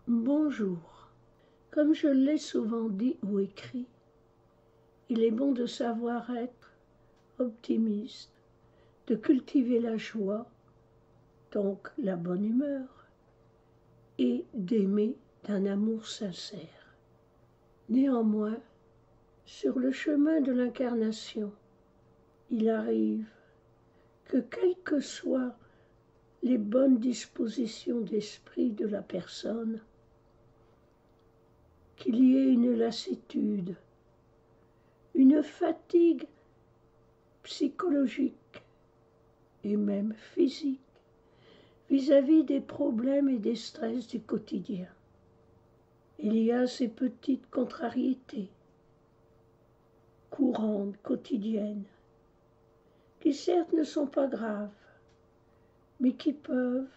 Bonjour. Comme je l'ai souvent dit ou écrit, il est bon de savoir être optimiste, de cultiver la joie, donc la bonne humeur, et d'aimer d'un amour sincère. Néanmoins, sur le chemin de l'incarnation, il arrive que quelles que soient les bonnes dispositions d'esprit de la personne, qu'il y ait une lassitude, une fatigue psychologique et même physique vis-à-vis des problèmes et des stress du quotidien. Il y a ces petites contrariétés courantes, quotidiennes, qui certes ne sont pas graves, mais qui peuvent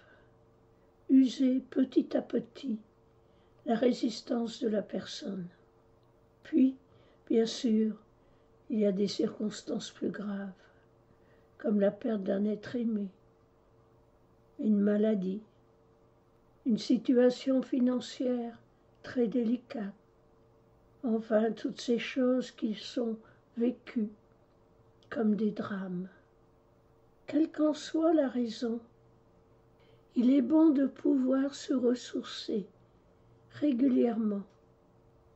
user petit à petit la résistance de la personne. Puis, bien sûr, il y a des circonstances plus graves, comme la perte d'un être aimé, une maladie, une situation financière très délicate, enfin toutes ces choses qui sont vécues comme des drames. Quelle qu'en soit la raison, il est bon de pouvoir se ressourcer régulièrement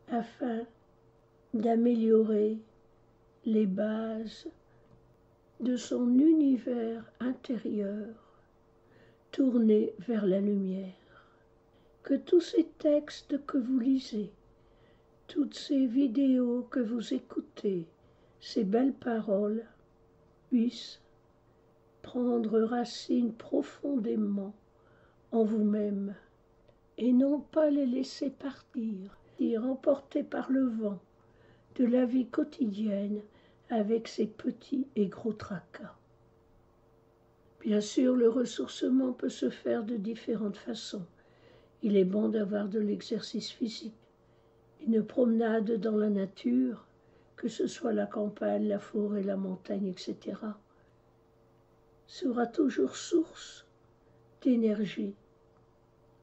afin d'améliorer les bases de son univers intérieur tourné vers la lumière. Que tous ces textes que vous lisez, toutes ces vidéos que vous écoutez, ces belles paroles puissent prendre racine profondément en vous-même et non pas les laisser partir, emportés par le vent de la vie quotidienne avec ses petits et gros tracas. Bien sûr, le ressourcement peut se faire de différentes façons. Il est bon d'avoir de l'exercice physique, une promenade dans la nature, que ce soit la campagne, la forêt, la montagne, etc., sera toujours source d'énergie.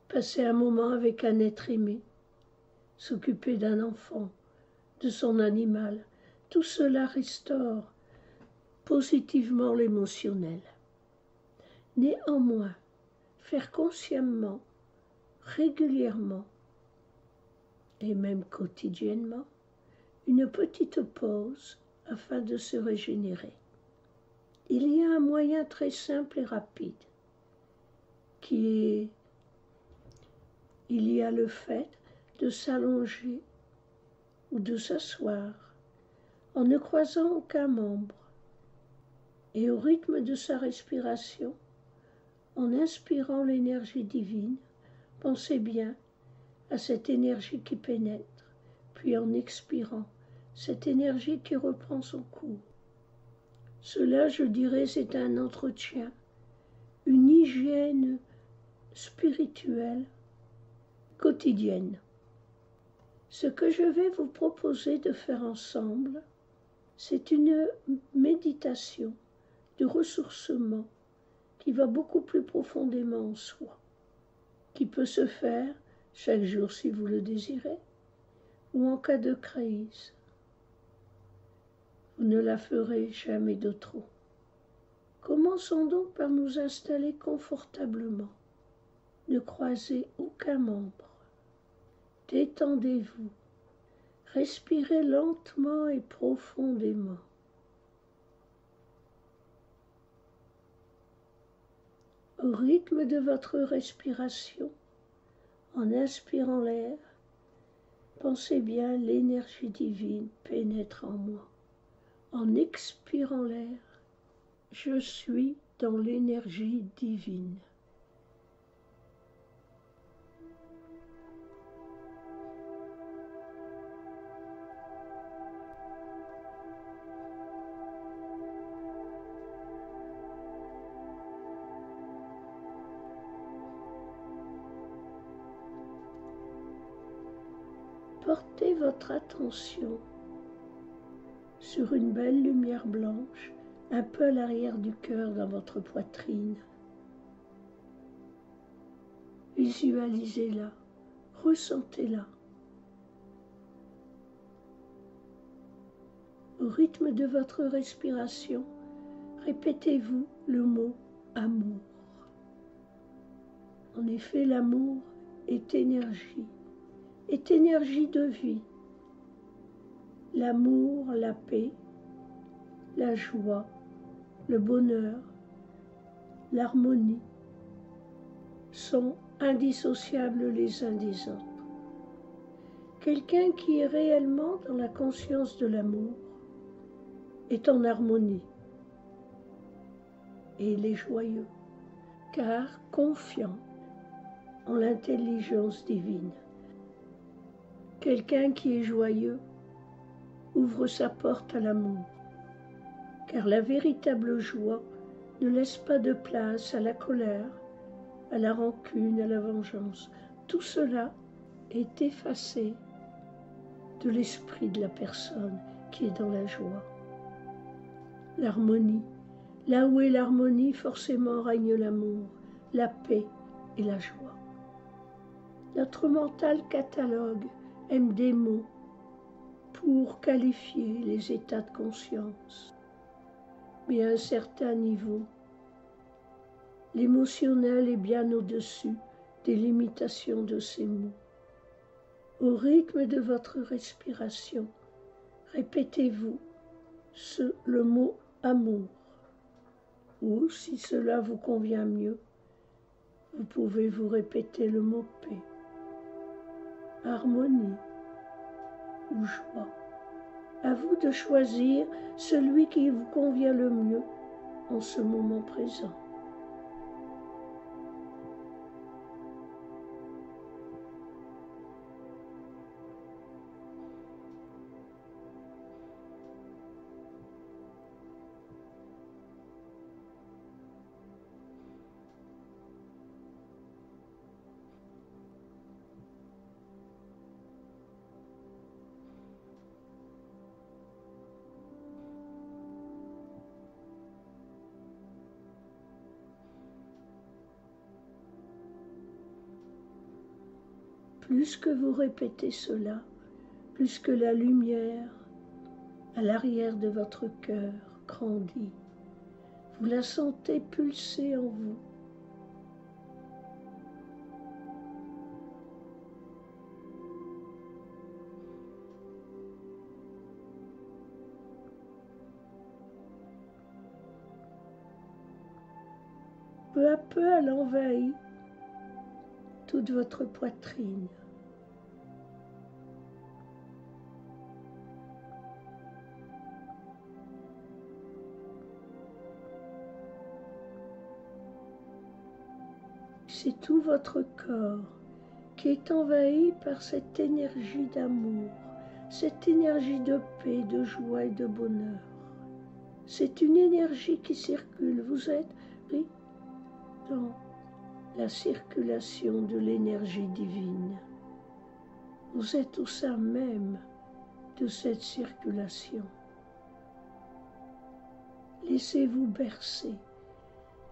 Passer un moment avec un être aimé, s'occuper d'un enfant, de son animal, tout cela restaure positivement l'émotionnel. Néanmoins, faire consciemment, régulièrement et même quotidiennement, une petite pause afin de se régénérer. Il y a un moyen très simple et rapide il y a le fait de s'allonger ou de s'asseoir en ne croisant aucun membre et au rythme de sa respiration, en inspirant l'énergie divine, pensez bien à cette énergie qui pénètre, puis en expirant cette énergie qui reprend son cours. Cela, je dirais, c'est un entretien, une hygiène spirituelle quotidienne. Ce que je vais vous proposer de faire ensemble, c'est une méditation de ressourcement qui va beaucoup plus profondément en soi, qui peut se faire chaque jour si vous le désirez, ou en cas de crise. Vous ne la ferez jamais de trop. Commençons donc par nous installer confortablement. Ne croisez aucun membre. Détendez-vous. Respirez lentement et profondément. Au rythme de votre respiration, en inspirant l'air, pensez bien l'énergie divine pénètre en moi. En expirant l'air, je suis dans l'énergie divine. Portez votre attention sur une belle lumière blanche, un peu à l'arrière du cœur dans votre poitrine. Visualisez-la Ressentez-la. Au rythme de votre respiration, répétez-vous le mot amour. En effet, l'amour est énergie de vie. L'amour, la paix, la joie, le bonheur, l'harmonie sont indissociables les uns des autres. Quelqu'un qui est réellement dans la conscience de l'amour est en harmonie et il est joyeux, car confiant en l'intelligence divine. Quelqu'un qui est joyeux ouvre sa porte à l'amour, car la véritable joie ne laisse pas de place à la colère, à la rancune, à la vengeance. Tout cela est effacé de l'esprit de la personne qui est dans la joie. L'harmonie. Là où est l'harmonie, forcément règne l'amour, la paix et la joie. Notre mental catalogue aime des mots pour qualifier les états de conscience. Mais à un certain niveau, l'émotionnel est bien au-dessus des limitations de ces mots. Au rythme de votre respiration, répétez-vous le mot amour. Ou, si cela vous convient mieux, vous pouvez vous répéter le mot paix, harmonie ou joie. À vous de choisir celui qui vous convient le mieux en ce moment présent. Plus que vous répétez cela, plus que la lumière à l'arrière de votre cœur grandit. Vous la sentez pulser en vous. Peu à peu, elle envahit toute votre poitrine. C'est tout votre corps qui est envahi par cette énergie d'amour, cette énergie de paix, de joie et de bonheur. C'est une énergie qui circule. Vous êtes pris dans la circulation de l'énergie divine. Vous êtes au sein même de cette circulation. Laissez-vous bercer,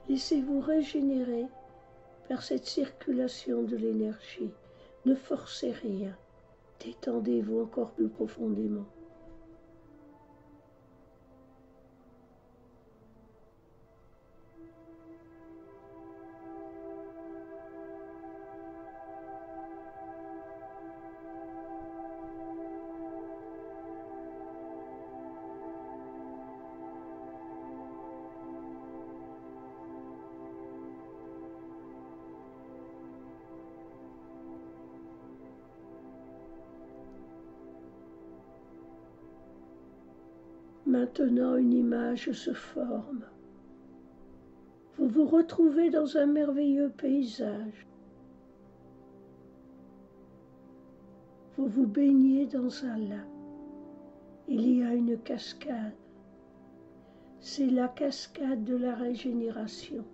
laissez-vous régénérer par cette circulation de l'énergie. Ne forcez rien, détendez-vous encore plus profondément. Maintenant, une image se forme. Vous vous retrouvez dans un merveilleux paysage. Vous vous baignez dans un lac. Il y a une cascade. C'est la cascade de la régénération.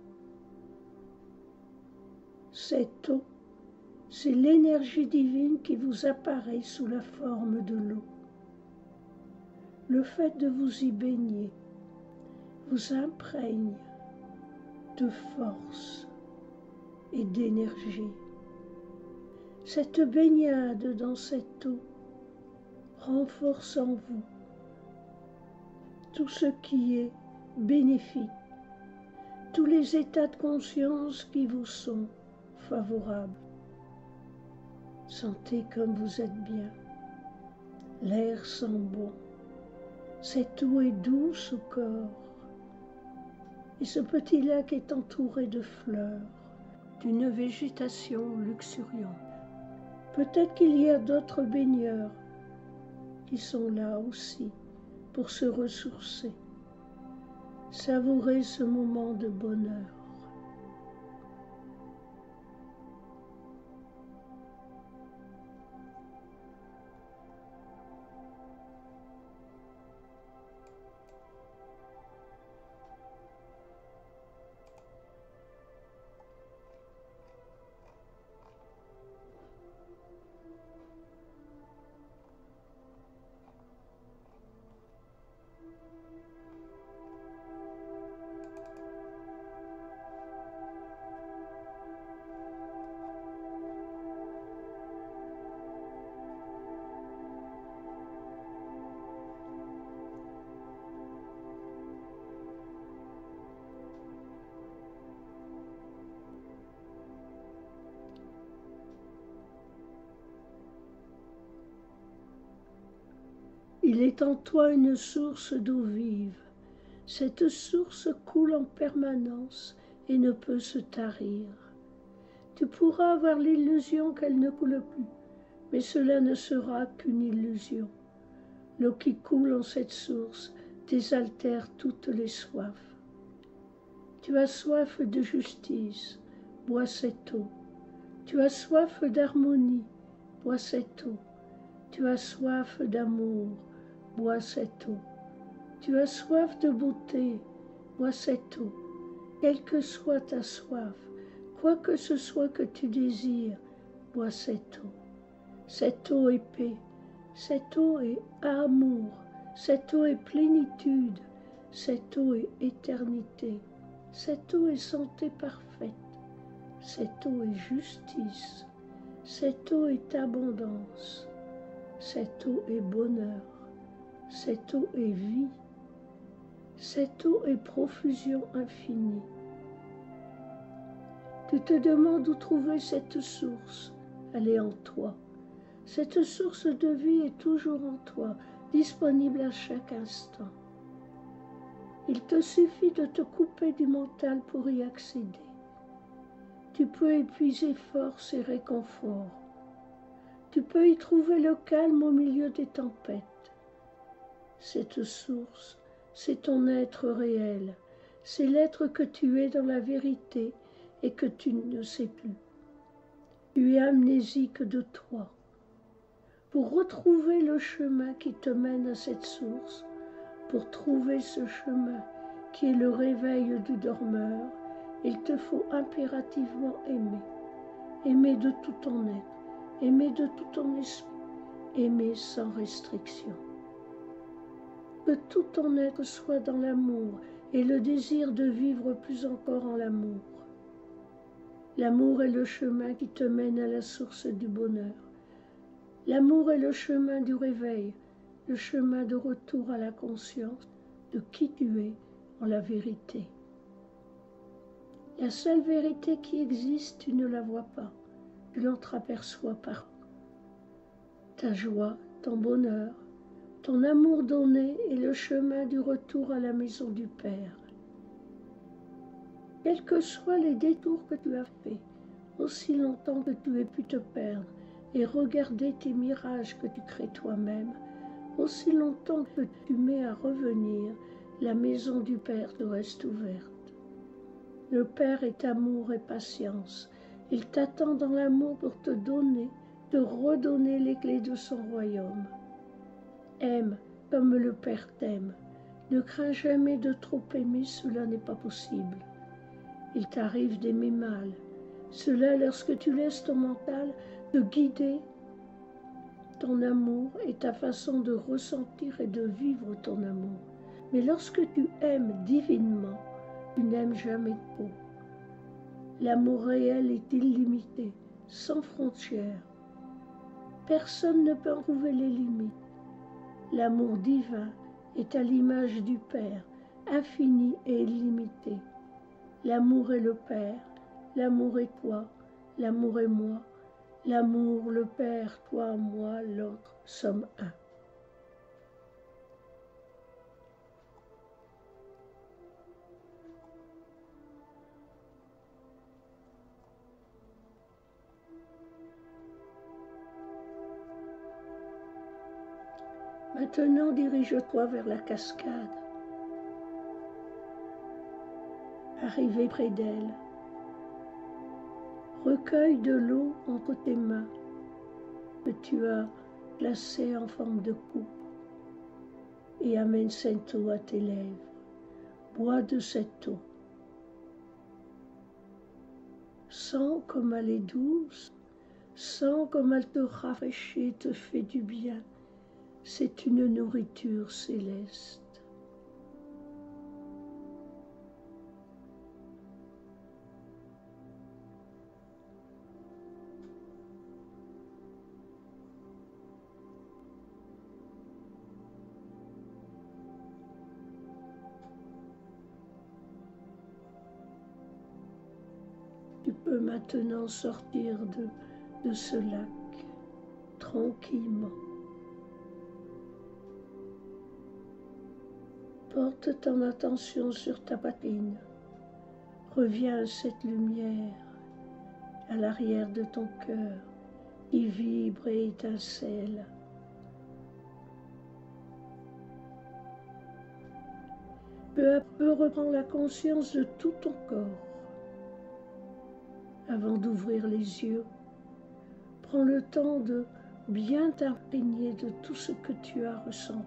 Cette eau, c'est l'énergie divine qui vous apparaît sous la forme de l'eau. Le fait de vous y baigner vous imprègne de force et d'énergie. Cette baignade dans cette eau renforce en vous tout ce qui est bénéfique, tous les états de conscience qui vous sont favorables. Sentez comme vous êtes bien. L'air sent bon. Cette eau est douce au corps. Et ce petit lac est entouré de fleurs, d'une végétation luxuriante. Peut-être qu'il y a d'autres baigneurs qui sont là aussi pour se ressourcer. Savourez ce moment de bonheur. Il est en toi une source d'eau vive. Cette source coule en permanence et ne peut se tarir. Tu pourras avoir l'illusion qu'elle ne coule plus, mais cela ne sera qu'une illusion. L'eau qui coule en cette source désaltère toutes les soifs. Tu as soif de justice, bois cette eau. Tu as soif d'harmonie, bois cette eau. Tu as soif d'amour, bois cette eau. Tu as soif de beauté, bois cette eau. Quelle que soit ta soif, quoi que ce soit que tu désires, bois cette eau. Cette eau est paix, cette eau est amour, cette eau est plénitude, cette eau est éternité, cette eau est santé parfaite, cette eau est justice, cette eau est abondance, cette eau est bonheur, cette eau est vie, cette eau est profusion infinie. Tu te demandes où trouver cette source, elle est en toi. Cette source de vie est toujours en toi, disponible à chaque instant. Il te suffit de te couper du mental pour y accéder. Tu peux épuiser force et réconfort. Tu peux y trouver le calme au milieu des tempêtes. Cette source, c'est ton être réel, c'est l'être que tu es dans la vérité et que tu ne sais plus. Tu es amnésique de toi. Pour retrouver le chemin qui te mène à cette source, pour trouver ce chemin qui est le réveil du dormeur, il te faut impérativement aimer. Aimer de tout ton être, aimer de tout ton esprit, aimer sans restriction. Que tout ton être soit dans l'amour et le désir de vivre plus encore en l'amour. L'amour est le chemin qui te mène à la source du bonheur. L'amour est le chemin du réveil, le chemin de retour à la conscience de qui tu es en la vérité. La seule vérité qui existe, tu ne la vois pas, tu l'entreaperçois par ta joie, ton bonheur, ton amour donné est le chemin du retour à la maison du Père. Quels que soient les détours que tu as faits, aussi longtemps que tu aies pu te perdre et regarder tes mirages que tu crées toi-même, aussi longtemps que tu mets à revenir, la maison du Père te reste ouverte. Le Père est amour et patience. Il t'attend dans l'amour pour te donner, te redonner les clés de son royaume. Aime comme le Père t'aime. Ne crains jamais de trop aimer, cela n'est pas possible. Il t'arrive d'aimer mal. Cela lorsque tu laisses ton mental te guider. Ton amour et ta façon de ressentir et de vivre ton amour. Mais lorsque tu aimes divinement, tu n'aimes jamais trop. L'amour réel est illimité, sans frontières. Personne ne peut en trouver les limites. L'amour divin est à l'image du Père, infini et illimité. L'amour est le Père, l'amour est toi, l'amour est moi. L'amour, le Père, toi, moi, l'autre, sommes un. Maintenant, dirige-toi vers la cascade. Arrivé près d'elle, recueille de l'eau entre tes mains que tu as placée en forme de coupe et amène cette eau à tes lèvres. Bois de cette eau. Sens comme elle est douce, sens comme elle te rafraîchit et te fait du bien. C'est une nourriture céleste. Tu peux maintenant sortir de ce lac tranquillement. Porte ton attention sur ta poitrine. Reviens à cette lumière à l'arrière de ton cœur qui vibre et étincelle. Peu à peu, reprends la conscience de tout ton corps. Avant d'ouvrir les yeux, prends le temps de bien t'imprégner de tout ce que tu as ressenti.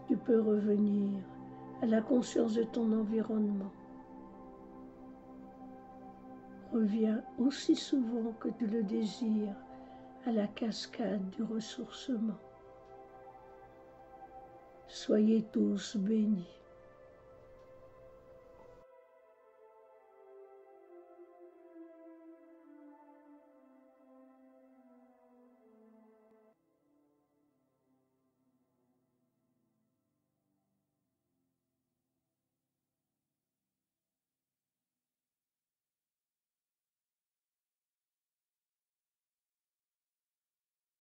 Tu peux revenir à la conscience de ton environnement. Reviens aussi souvent que tu le désires à la cascade du ressourcement. Soyez tous bénis.